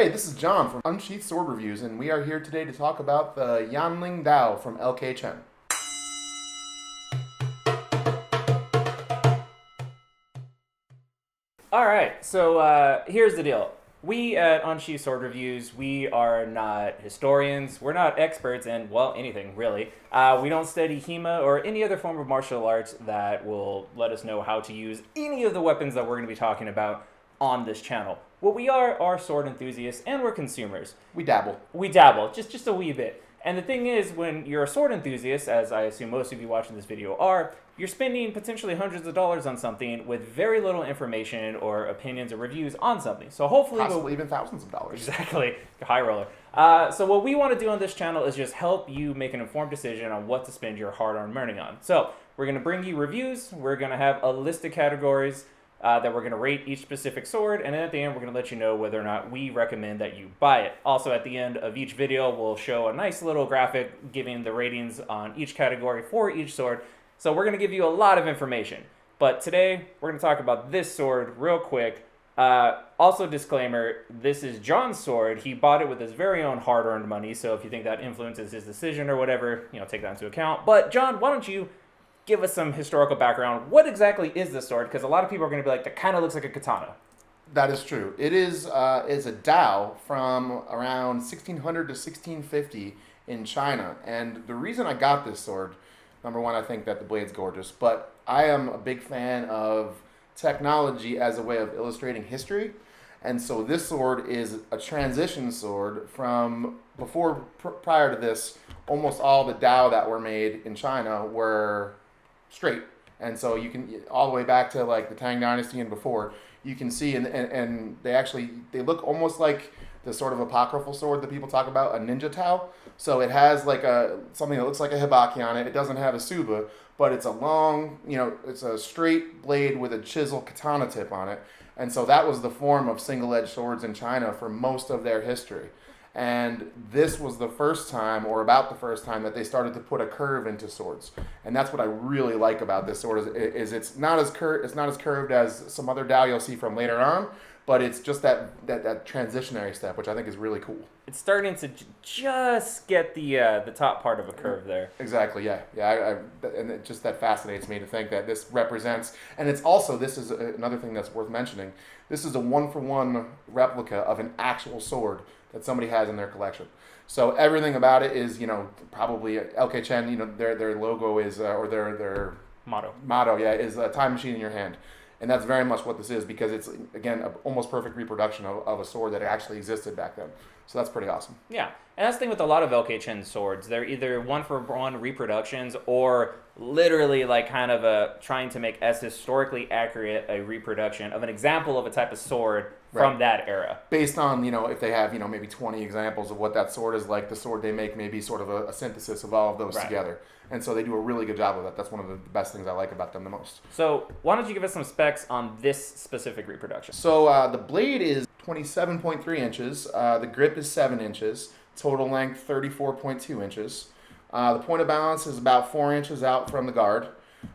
Hey, this is John from Unsheathed Sword Reviews, and we are here today to talk about the Ling Dao from LK Chen. All right, so here's the deal. We at Unsheathed Sword Reviews, we are not historians. We're not experts in, well, anything, really. We don't study HEMA or any other form of martial arts that will let us know how to use any of the weapons that we're going to be talking about on this channel. What we are sword enthusiasts, and we're consumers. We dabble. We dabble, just a wee bit. And the thing is, when you're a sword enthusiast, as I assume most of you watching this video are, you're spending potentially hundreds of dollars on something with very little information or opinions or reviews on something. So hopefully... Possibly even thousands of dollars. Exactly. High roller. So what we want to do on this channel is just help you make an informed decision on what to spend your hard-earned money on. So we're going to bring you reviews. We're going to have a list of categories that we're going to rate each specific sword, and then at the end we're going to let you know whether or not we recommend that you buy it. Also at the end of each video we'll show a nice little graphic giving the ratings on each category for each sword. So we're going to give you a lot of information. But today we're going to talk about this sword real quick. Also disclaimer, this is John's sword. He bought it with his very own hard-earned money, so if you think that influences his decision or whatever, take that into account. But John, why don't you give us some historical background. What exactly is this sword? Because a lot of people are going to be like, that kind of looks like a katana. That is true. It is a Dao from around 1600 to 1650 in China. And the reason I got this sword, number one, I think that the blade's gorgeous, but I am a big fan of technology as a way of illustrating history. And so this sword is a transition sword from prior to this, almost all the Dao that were made in China were straight. And so you can, all the way back to like the Tang Dynasty and before, you can see, and they look almost like the sort of apocryphal sword that people talk about, a ninja Tao. So it has like something that looks like a hibaki on it. It doesn't have a suba, but it's a long, it's a straight blade with a chisel katana tip on it. And so that was the form of single-edged swords in China for most of their history. And this was the first time, or about the first time, that they started to put a curve into swords. And that's what I really like about this sword is it's not as curved as some other Dao you'll see from later on, but it's just that transitionary step, which I think is really cool. It's starting to just get the top part of a curve there. Exactly, yeah. And it just that fascinates me to think that this represents, and it's also, this is another thing that's worth mentioning, this is a one-for-one replica of an actual sword that somebody has in their collection. So everything about it is, probably LK Chen, their logo is, or their motto, is a time machine in your hand. And that's very much what this is, because it's, again, an almost perfect reproduction of a sword that actually existed back then. So that's pretty awesome. Yeah, and that's the thing with a lot of LK Chen swords. They're either one-for-one reproductions or literally like kind of trying to make as historically accurate a reproduction of an example of a type of sword from that era. Based on, if they have, maybe 20 examples of what that sword is like, the sword they make may be sort of a synthesis of all of those together. And so they do a really good job of that. That's one of the best things I like about them the most. So why don't you give us some specs on this specific reproduction? So the blade is 27.3 inches. The grip is 7 inches. Total length 34.2 inches. The point of balance is about 4 inches out from the guard.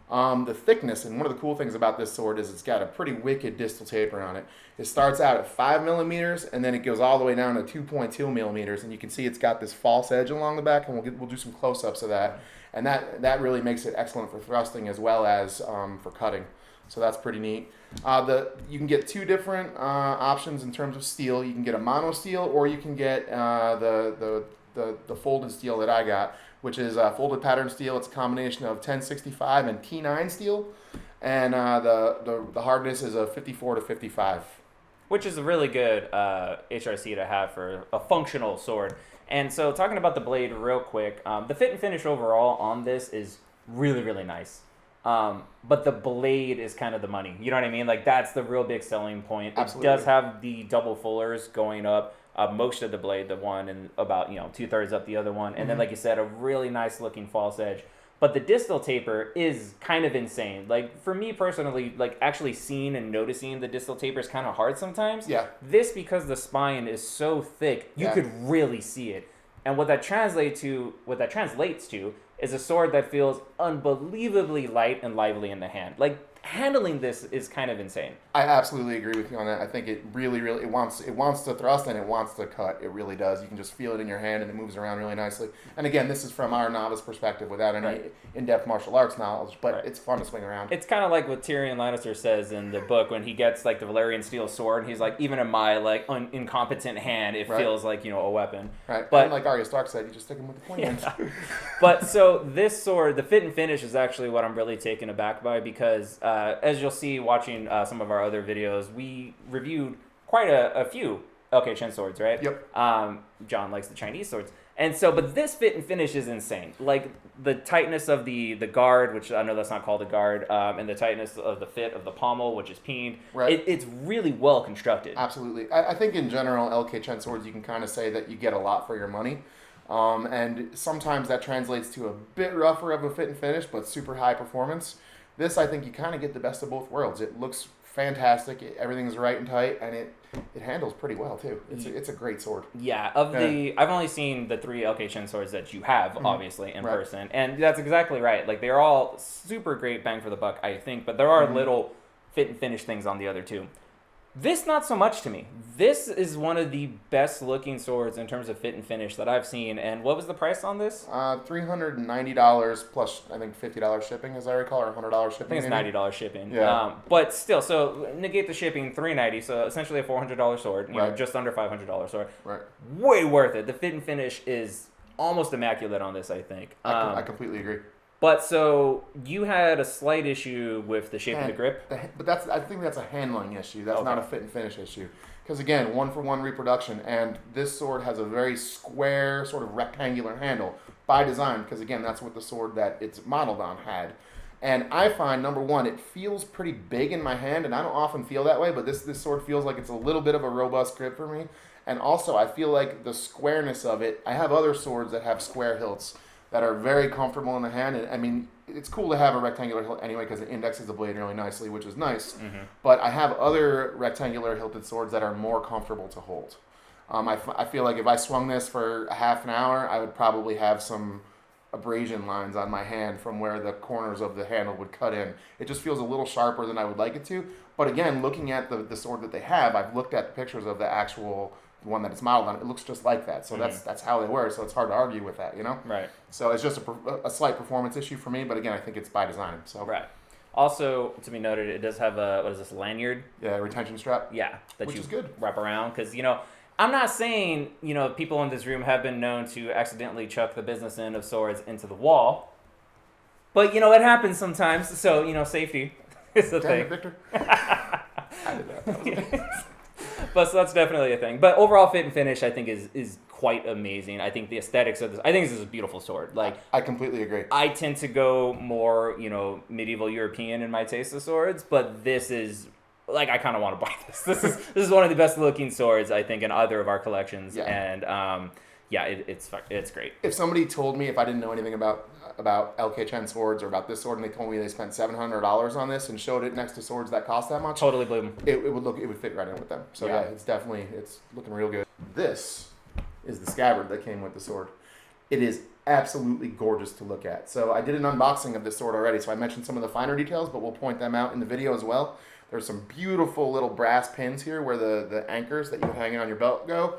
The thickness, and one of the cool things about this sword is it's got a pretty wicked distal taper on it. It starts out at 5 millimeters, and then it goes all the way down to 2.2 millimeters, and you can see it's got this false edge along the back, and we'll do some close-ups of that. And that really makes it excellent for thrusting as well as for cutting. So that's pretty neat. You can get two different options in terms of steel. You can get a mono steel, or you can get the folded steel that I got, which is folded pattern steel. It's a combination of 1065 and T9 steel, and the hardness is a 54 to 55. Which is a really good HRC to have for a functional sword. And so talking about the blade real quick, the fit and finish overall on this is really, really nice. But the blade is kind of the money. You know what I mean? Like, that's the real big selling point. Absolutely. It does have the double fullers going up most of the blade, the one, and about 2/3 up the other one. And then, like you said, a really nice looking false edge. But the distal taper is kind of insane. Like, for me personally, like, actually seeing and noticing the distal taper is kind of hard sometimes. Yeah. This, because the spine is so thick, you could really see it. And what that translates to is a sword that feels unbelievably light and lively in the hand. Like, handling this is kind of insane. I absolutely agree with you on that. I think it really, it wants to thrust and it wants to cut. It really does. You can just feel it in your hand and it moves around really nicely. And again, this is from our novice perspective without any in-depth martial arts knowledge, but it's fun to swing around. It's kind of like what Tyrion Lannister says in the book when he gets like the Valyrian steel sword. And he's like, even in my like incompetent hand, it feels like a weapon. Right. But and like Arya Stark said, you just stick him with the point end. But so this sword, the fit and finish, is actually what I'm really taken aback by because as you'll see watching some of our other videos, we reviewed quite a few LK Chen swords, right? Yep. John likes the Chinese swords. And so, but this fit and finish is insane. Like the tightness of the guard, which I know that's not called a guard, and the tightness of the fit of the pommel, which is peened. Right. It's really well constructed. Absolutely. I think in general, LK Chen swords, you can kind of say that you get a lot for your money. And sometimes that translates to a bit rougher of a fit and finish, but super high performance. This, I think you kind of get the best of both worlds. It looks fantastic. Everything's right and tight, and it handles pretty well too. It's a great sword. Yeah, I've only seen the 3 LK Chen swords that you have, obviously, in person, and that's exactly right. Like they're all super great bang for the buck, I think, but there are little fit and finish things on the other two. This, not so much to me. This is one of the best looking swords in terms of fit and finish that I've seen. And what was the price on this? $390 plus, I think, $50 shipping, as I recall, or $100 shipping. I think it's $90 shipping. Yeah. But still, so negate the shipping, $390, so essentially a $400 sword, you know, just under $500 sword. Right. Way worth it. The fit and finish is almost immaculate on this, I think. I completely agree. But so you had a slight issue with the shape of the grip. But I think that's a handling issue. That's not a fit and finish issue. Because again, 1-for-1 reproduction, and this sword has a very square, sort of rectangular handle by design. Because again, that's what the sword that it's modeled on had. And I find, number one, it feels pretty big in my hand, and I don't often feel that way. But this sword feels like it's a little bit of a robust grip for me. And also, I feel like the squareness of it. I have other swords that have square hilts that are very comfortable in the hand. And I mean, it's cool to have a rectangular hilt anyway because it indexes the blade really nicely, which is nice. Mm-hmm. But I have other rectangular hilted swords that are more comfortable to hold. I feel like if I swung this for a half an hour, I would probably have some abrasion lines on my hand from where the corners of the handle would cut in. It just feels a little sharper than I would like it to. But again, looking at the sword that they have, I've looked at the pictures of the actual one that it's modeled on. It looks just like that. So that's how they were. So it's hard to argue with that, you know? Right. So it's just a slight performance issue for me. But again, I think it's by design. So right. Also, to be noted, it does have a, what is this, lanyard? Yeah, retention strap. Yeah. Which is good. Wrap around. Because, you know, I'm not saying, you know, people in this room have been known to accidentally chuck the business end of swords into the wall. But, you know, it happens sometimes. So, you know, safety is the thing. Victor. I did that. That was amazing. But so that's definitely a thing. But overall fit and finish, I think, is quite amazing. I think the aesthetics of this, I think this is a beautiful sword. Like, I completely agree. I tend to go more, you know, medieval European in my taste of swords, but this is, like, I kind of want to buy this. This is one of the best looking swords, I think, in either of our collections. Yeah. And yeah, it's great. If somebody told me, if I didn't know anything about LK Chen swords or about this sword, and they told me they spent $700 on this and showed it next to swords that cost that much, totally believe them. It would fit right in with them. So yeah, it's looking real good. This is the scabbard that came with the sword. It is absolutely gorgeous to look at. So I did an unboxing of this sword already, so I mentioned some of the finer details, but we'll point them out in the video as well. There's some beautiful little brass pins here where the anchors that you hang on your belt go.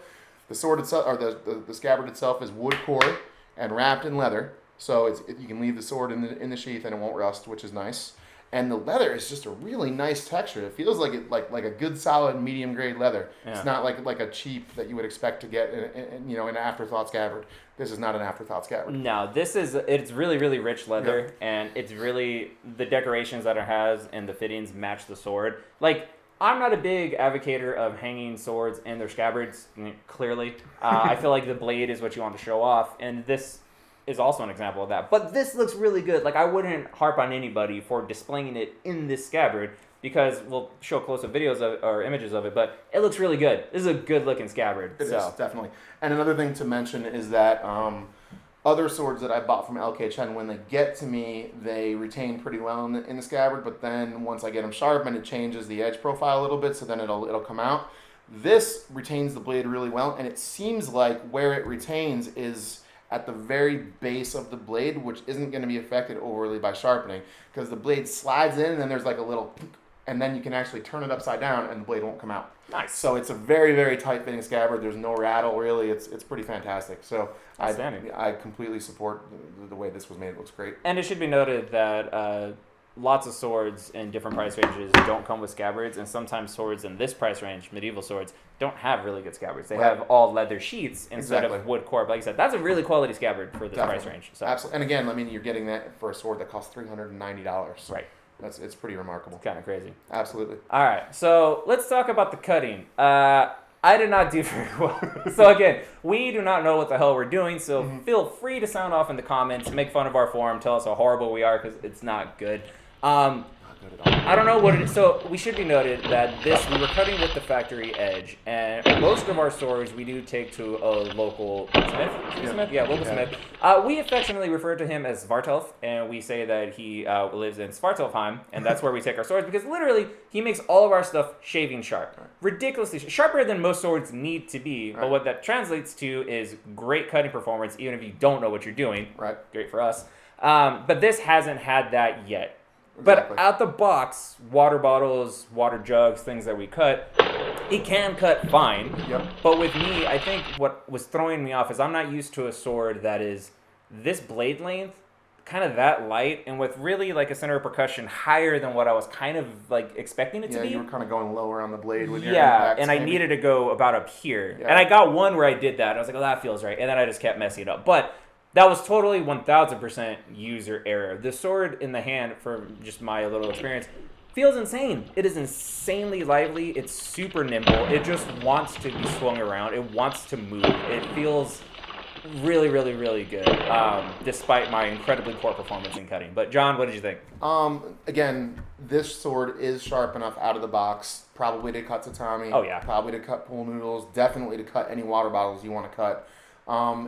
The sword itself, or the scabbard itself, is wood core and wrapped in leather, so you can leave the sword in the sheath and it won't rust, which is nice. And the leather is just a really nice texture. It feels like a good solid medium grade leather. Yeah. It's not like a cheap that you would expect to get in an afterthought scabbard. This is not an afterthought scabbard. No, it's really, really rich leather, and it's really, the decorations that it has and the fittings match the sword. Like, I'm not a big advocator of hanging swords in their scabbards, clearly. I feel like the blade is what you want to show off, and this is also an example of that. But this looks really good. Like, I wouldn't harp on anybody for displaying it in this scabbard, because we'll show close-up videos or images of it, but it looks really good. This is a good-looking scabbard. It is, definitely. And another thing to mention is that other swords that I bought from LK Chen, when they get to me, they retain pretty well in the scabbard, but then once I get them sharpened, it changes the edge profile a little bit, so then it'll come out. This retains the blade really well, and it seems like where it retains is at the very base of the blade, which isn't going to be affected overly by sharpening, because the blade slides in and then there's like a little, and then you can actually turn it upside down and the blade won't come out. Nice. So it's a very, very tight fitting scabbard. There's no rattle really. It's pretty fantastic. So I completely support the way this was made. It looks great. And it should be noted that lots of swords in different price ranges don't come with scabbards, and sometimes swords in this price range, medieval swords, don't have really good scabbards. They have all leather sheaths instead of wood core. But like I said, that's a really quality scabbard for this price range. So. Absolutely. And again, I mean, you're getting that for a sword that costs $390. Right. It's pretty remarkable. It's kind of crazy. Absolutely. All right, so let's talk about the cutting. I did not do very well. So again, we do not know what the hell we're doing, so feel free to sound off in the comments, make fun of our form, tell us how horrible we are, because it's not good. I don't know what it is. So we should be noted that we were cutting with the factory edge, and most of our swords we do take to a local smith. Local smith. We affectionately refer to him as Svartalf, and we say that he lives in Svartalfheim, and that's where we take our swords, because literally he makes all of our stuff shaving sharp. Ridiculously sharper than most swords need to be, but what that translates to is great cutting performance, even if you don't know what you're doing. Right. Great for us. But this hasn't had that yet. Exactly. But out the box, water bottles, water jugs, things that we cut, it can cut fine. Yep. But with me, I think what was throwing me off is I'm not used to a sword that is this blade length, kind of that light, and with really like a center of percussion higher than what I was kind of like expecting it to be. Yeah, you were kind of going lower on the blade with your impacts, and I needed to go about up here. Yeah. And I got one where I did that. I was like, oh, that feels right. And then I just kept messing it up. But that was totally 1,000% user error. The sword in the hand, from just my little experience, feels insane. It is insanely lively. It's super nimble. It just wants to be swung around. It wants to move. It feels really, really, really good, despite my incredibly poor performance in cutting. But John, what did you think? Again, this sword is sharp enough out of the box, probably to cut tatami. Oh, yeah. Probably to cut pool noodles. Definitely to cut any water bottles you want to cut.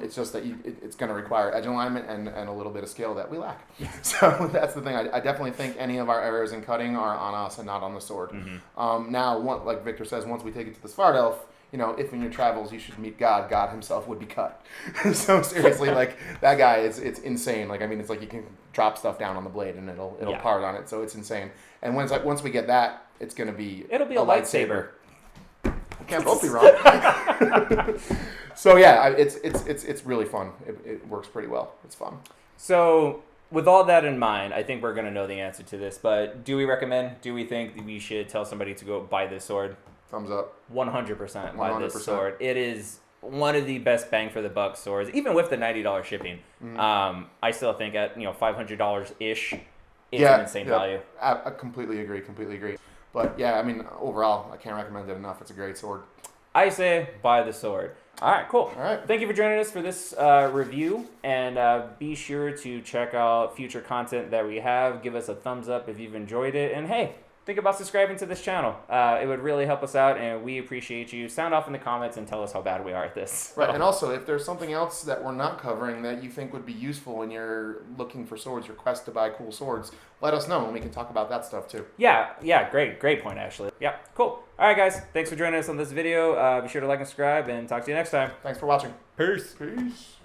It's just that it's going to require edge alignment and a little bit of skill that we lack. So that's the thing. I definitely think any of our errors in cutting are on us and not on the sword. Now, like Victor says, once we take it to the Svartalf, if in your travels you should meet God, God himself would be cut. So seriously, like that guy, it's insane. Like, I mean, it's like you can drop stuff down on the blade and it'll part on it. So it's insane. And once we get that, it'll be a lightsaber. Can't both be wrong. So yeah, it's really fun. It works pretty well. It's fun. So with all that in mind, I think we're gonna know the answer to this. But do we recommend? Do we think that we should tell somebody to go buy this sword? Thumbs up. 100% buy this sword. It is one of the best bang for the buck swords, even with the $90 shipping. I still think at $500 ish, it's an insane value. I completely agree. But yeah, I mean, overall, I can't recommend it enough. It's a great sword. I say buy the sword. All right, cool. All right. Thank you for joining us for this review, and be sure to check out future content that we have. Give us a thumbs up if you've enjoyed it, and hey, think about subscribing to this channel. It would really help us out, and we appreciate you. Sound off in the comments and tell us how bad we are at this. Right, and also, if there's something else that we're not covering that you think would be useful when you're looking for swords, your quest to buy cool swords, let us know, and we can talk about that stuff too. Yeah, great point, actually. Yeah, cool. All right, guys, thanks for joining us on this video. Be sure to like and subscribe, and talk to you next time. Thanks for watching. Peace. Peace.